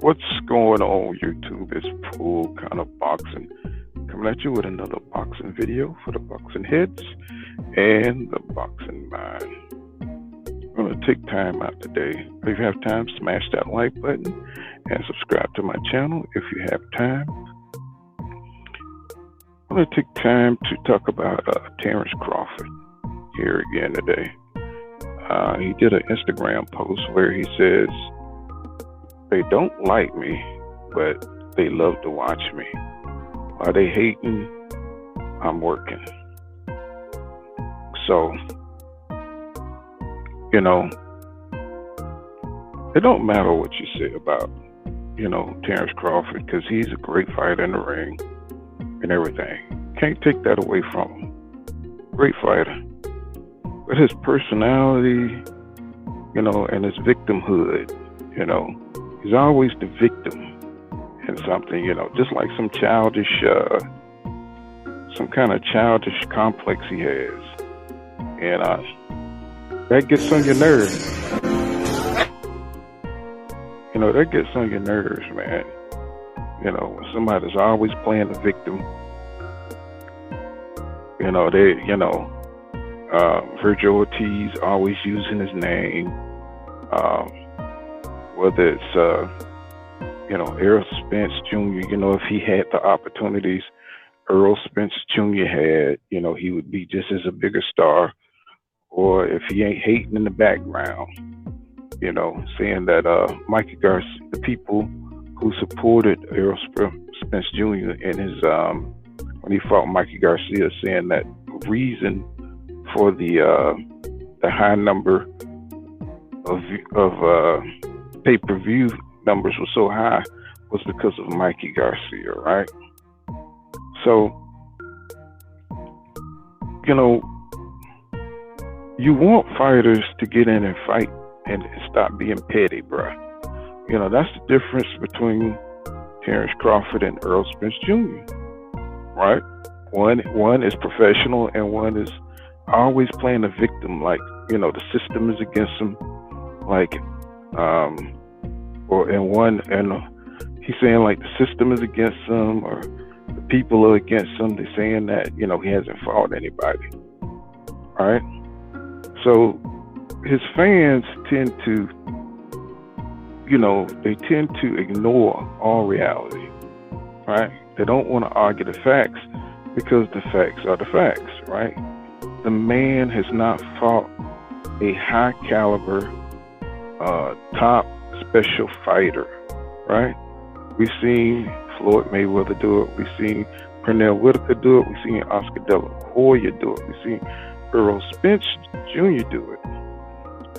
What's going on YouTube? It's Pool Kind of Boxing coming at you with another boxing video for the boxing heads and the boxing mind. I'm going to take time out today. If you have time, smash that like button and subscribe to my channel if you have time. I'm going to take time to talk about Terence Crawford here again today. He did an Instagram post where he says, "They don't like me, but they love to watch me. While they hating, I'm working." So, it don't matter what you say about, Terence Crawford, because he's a great fighter in the ring and everything. Can't take that away from him. Great fighter. But his personality, and his victimhood, he's always the victim in something, just like some kind of childish complex he has. And that gets on your nerves. That gets on your nerves, man. When somebody's always playing the victim, Virgil Ortiz always using his name, whether it's, Errol Spence Jr., if he had the opportunities Errol Spence Jr. had, he would be just as a bigger star. Or if he ain't hating in the background, saying that Mikey Garcia, the people who supported Errol Spence Jr. in his, when he fought Mikey Garcia, saying that reason for the high number of pay-per-view numbers was so high was because of Mikey Garcia, right? So, you want fighters to get in and fight and stop being petty, bruh. That's the difference between Terence Crawford and Errol Spence Jr., right? One is professional and one is always playing a victim, like, the system is against him, like, he's saying like the system is against him or the people are against him. They're saying that, he hasn't fought anybody, all right? So his fans tend to, they tend to ignore all reality, right? They don't want to argue the facts because the facts are the facts, right? The man has not fought a high caliber, top special fighter, right? We've seen Floyd Mayweather do it. We've seen Pernell Whitaker do it. We've seen Oscar De La Hoya do it. We've seen Errol Spence Jr. do it.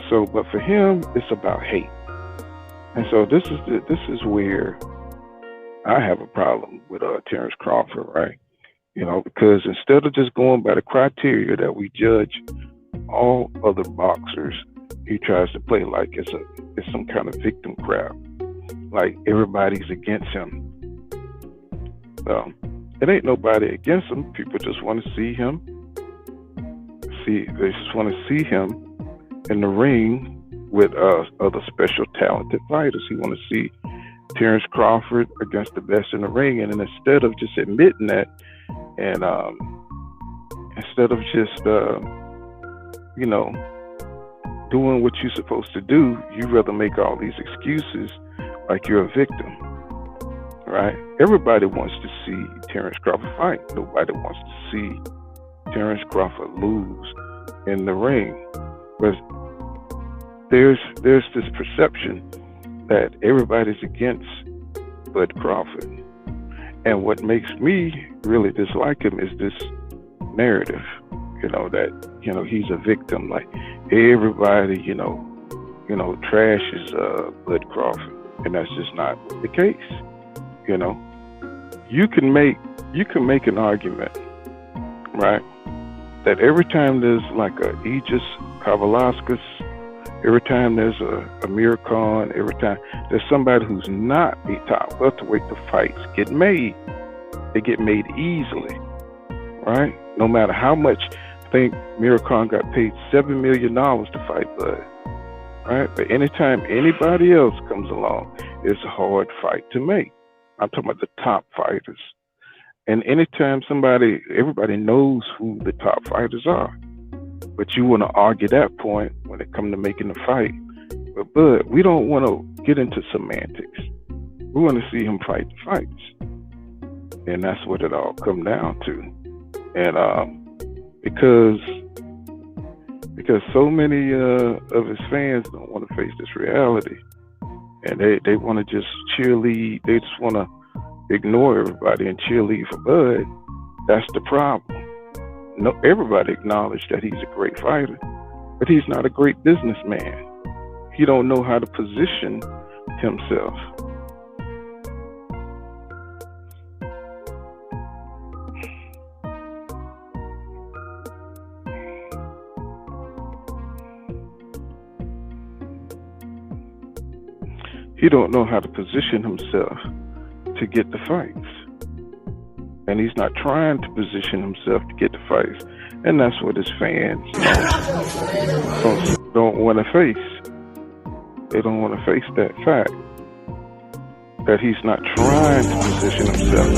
So, but for him, it's about hate. And so this is where I have a problem with Terence Crawford, right? Because instead of just going by the criteria that we judge all other boxers, he tries to play like it's some kind of victim crap, like everybody's against him. Well, it ain't nobody against him. People just want to see him. They just want to see him in the ring with other special talented fighters. He want to see Terence Crawford against the best in the ring, and then instead of just admitting that, and instead of just doing what you're supposed to do, you rather make all these excuses like you're a victim, right? Everybody wants to see Terence Crawford fight. Nobody wants to see Terence Crawford lose in the ring. But there's this perception that everybody's against Bud Crawford. And what makes me really dislike him is this narrative, that, he's a victim. Like everybody, trashes Bud Crawford. And that's just not the case. You can make an argument, right, that every time there's like a Aegis Kavalauskas, every time there's a Amir Khan, every time there's somebody who's not a top welterweight, the fights get made. They get made easily, right? No matter how much. I think Amir Khan got paid $7 million to fight Bud. right? But anytime anybody else comes along, it's a hard fight to make. I'm talking about the top fighters. And anytime everybody knows who the top fighters are, but you want to argue that point when it comes to making the fight. But we don't want to get into semantics. We want to see him fight the fights. And that's what it all comes down to. And because so many of his fans don't want to face this reality. And they want to just cheerlead. They just want to ignore everybody and cheerlead for Bud. That's the problem. No, everybody acknowledged that he's a great fighter, but he's not a great businessman. He don't know how to position himself. He don't know how to position himself to get the fights. And he's not trying to position himself to get the fights. And that's what his fans don't want to face. They don't want to face that fact. That he's not trying to position himself.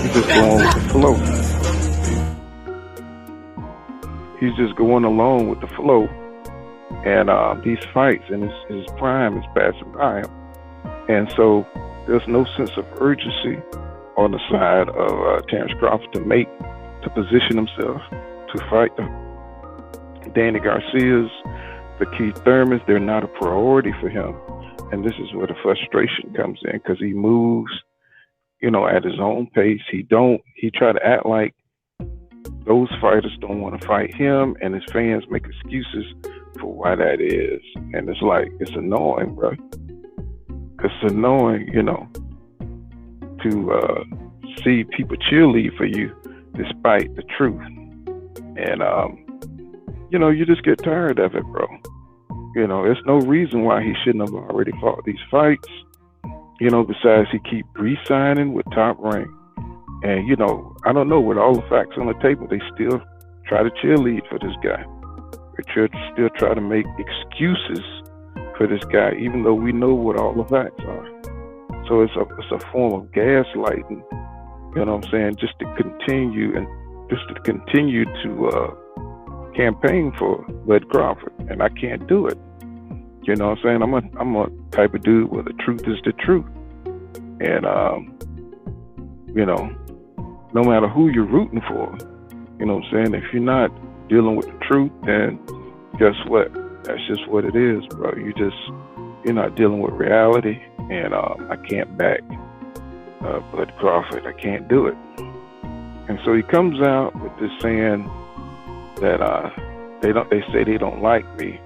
He's just going with the flow. He's just going along with the flow. And these fights and his prime is passing by him. And so there's no sense of urgency on the side of Terence Crawford to position himself to fight the Danny Garcias, the Keith Thurmans. They're not a priority for him. And this is where the frustration comes in, because he moves, at his own pace. He try to act like those fighters don't want to fight him, and his fans make excuses for why that is. And it's annoying, bro. It's annoying, to see people cheerlead for you despite the truth. And, you just get tired of it, bro. There's no reason why he shouldn't have already fought these fights. Besides he keep re-signing with Top Rank. And, I don't know, with all the facts on the table, they still try to cheerlead for this guy. They still try to make excuses for this guy, even though we know what all the facts are. So it's a form of gaslighting, just to continue to campaign for Bud Crawford, and I can't do it. I'm a type of dude where the truth is the truth, and no matter who you're rooting for, if you're not dealing with the truth, then guess what? That's just what it is, bro. You're not dealing with reality, and I can't back Bud Crawford. I can't do it. And so he comes out with this saying that they say they don't like me,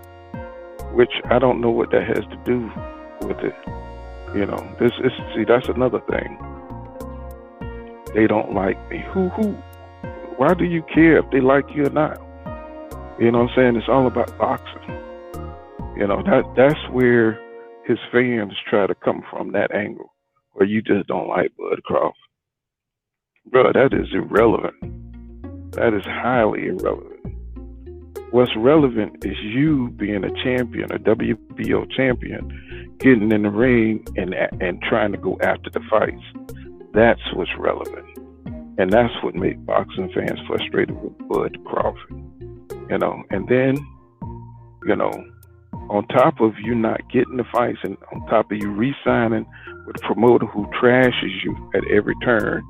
which I don't know what that has to do with it. That's another thing. They don't like me. Who? Why do you care if they like you or not? It's all about boxing. That's where his fans try to come from, that angle, where you just don't like Bud Crawford. Bro, that is irrelevant. That is highly irrelevant. What's relevant is you being a champion, a WBO champion, getting in the ring and trying to go after the fights. That's what's relevant. And that's what made boxing fans frustrated with Bud Crawford. And then, on top of you not getting the fights, and on top of you re-signing with a promoter who trashes you at every turn,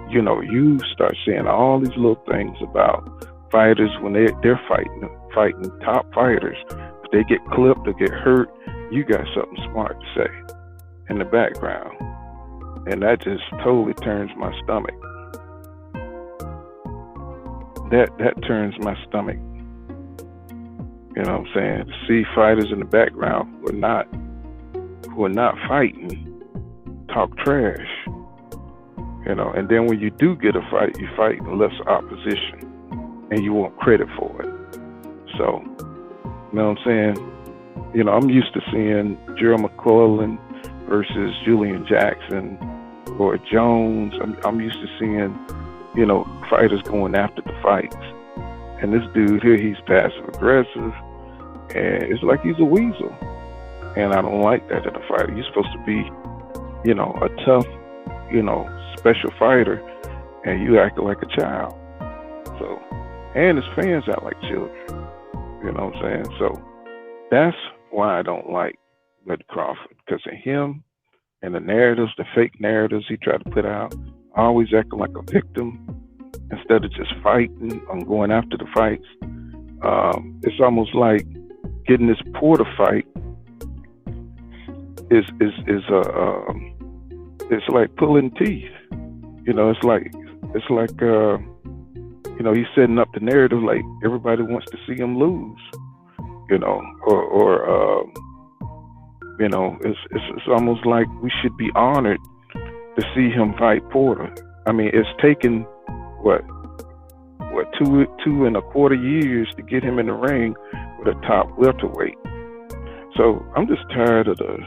you start saying all these little things about fighters when they're fighting top fighters. If they get clipped or get hurt, you got something smart to say in the background. And that just totally turns my stomach. That turns my stomach. To see fighters in the background who are not fighting, talk trash. And then when you do get a fight, you fight in less opposition, and you want credit for it. So, I'm used to seeing Gerald McClellan versus Julian Jackson or Jones. I'm used to seeing, fighters going after the fights. And this dude here, he's passive aggressive, And it's like he's a weasel. And I don't like that in a fighter. You're supposed to be, a tough, special fighter, and you act like a child. So, and his fans act like children. You know what I'm saying? So that's why I don't like Bud Crawford, because of him and the narratives, the fake narratives he tried to put out, always acting like a victim instead of just fighting and going after the fights. It's almost like getting this Porter fight is it's like pulling teeth. It's like he's setting up the narrative like everybody wants to see him lose. It's almost like we should be honored to see him fight Porter. I mean, it's taken what 2.25 years to get him in the ring with a top welterweight. So I'm just tired of the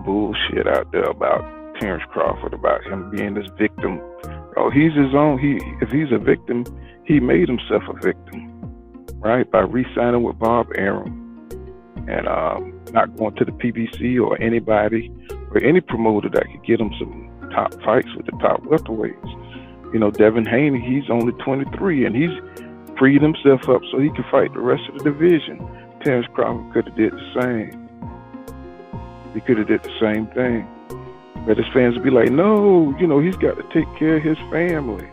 bullshit out there about Terence Crawford, about him being this victim. Oh, he's his own. If he's a victim, he made himself a victim, right? By re-signing with Bob Arum and not going to the PBC or anybody or any promoter that could get him some top fights with the top welterweights. Devin Haney, he's only 23, and he's freed himself up so he can fight the rest of the division. Terence Crawford could have did the same. He could have did the same thing. But his fans would be like, no, he's got to take care of his family.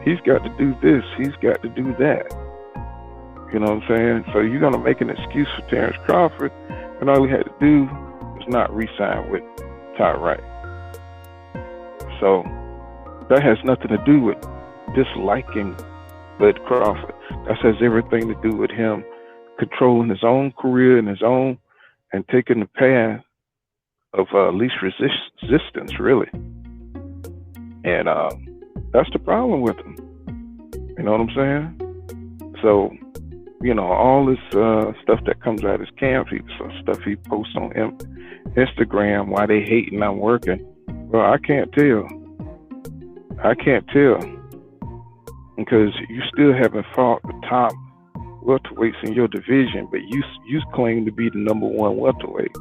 He's got to do this. He's got to do that. You know what I'm saying? So you're going to make an excuse for Terence Crawford, and all he had to do was not re-sign with Ty Wright. So that has nothing to do with disliking Bud Crawford. That has everything to do with him controlling his own career and taking the path of least resistance, really. And that's the problem with him. You know what I'm saying? So, all this stuff that comes out of his camp, stuff he posts on Instagram, why they hating I'm working. Well, I can't tell. Because you still haven't fought the top welterweights in your division, but you claim to be the number one welterweight.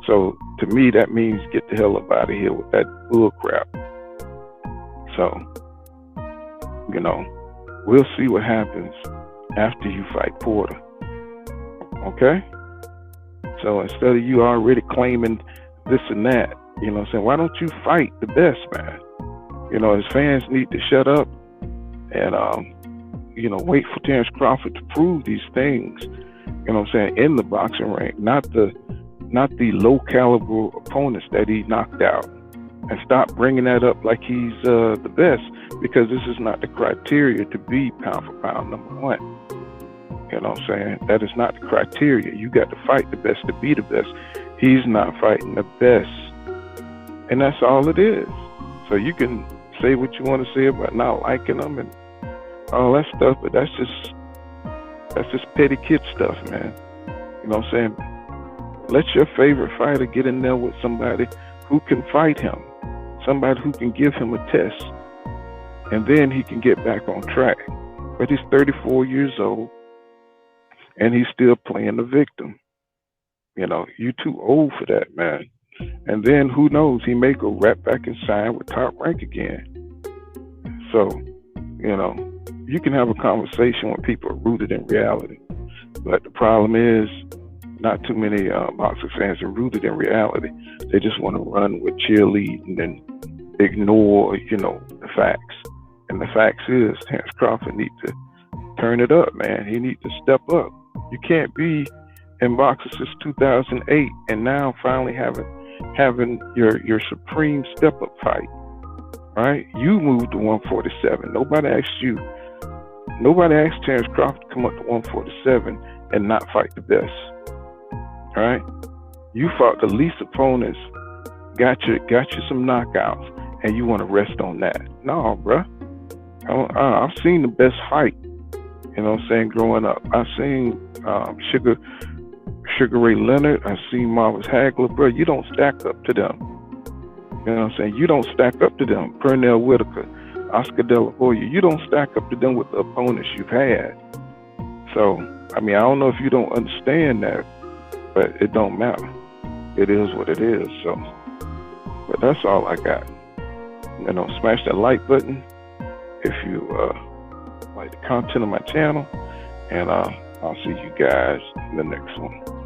So to me, that means get the hell up out of here with that bull crap. So, we'll see what happens after you fight Porter. Okay? So instead of you already claiming this and that, why don't you fight the best, man? His fans need to shut up and, wait for Terence Crawford to prove these things, in the boxing ring, not the low caliber opponents that he knocked out, and stop bringing that up like he's the best, because this is not the criteria to be pound for pound number one. That is not the criteria. You got to fight the best to be the best. He's not fighting the best, and that's all it is. So you can say what you want to say about not liking him and all that stuff, but that's just petty kid stuff, man. Let your favorite fighter get in there with somebody who can fight him, somebody who can give him a test, and then he can get back on track. But he's 34 years old, and he's still playing the victim. You're too old for that, man. And then who knows, he may go right back and sign with Top Rank again. So, you can have a conversation with people rooted in reality. But the problem is, not too many boxing fans are rooted in reality. They just want to run with cheerleading and ignore, the facts. And the facts is, Terence Crawford needs to turn it up, man. He needs to step up. You can't be in boxing since 2008 and now finally having your supreme step-up fight, right? You moved to 147. Nobody asked you. Nobody asked Terence Crawford to come up to 147 and not fight the best, right? You fought the least opponents, got you some knockouts, and you want to rest on that. No, bruh. I've seen the best fight, growing up. I've seen Sugar Ray Leonard. I've seen Marvis Hagler. Bro, you don't stack up to them. You don't stack up to them. Pernell Whitaker, Oscar De La Hoya. You don't stack up to them with the opponents you've had. So, I mean, I don't know if you don't understand that, but it don't matter. It is what it is. So, but that's all I got. Smash that like button if you like the content of my channel, and I'll see you guys in the next one.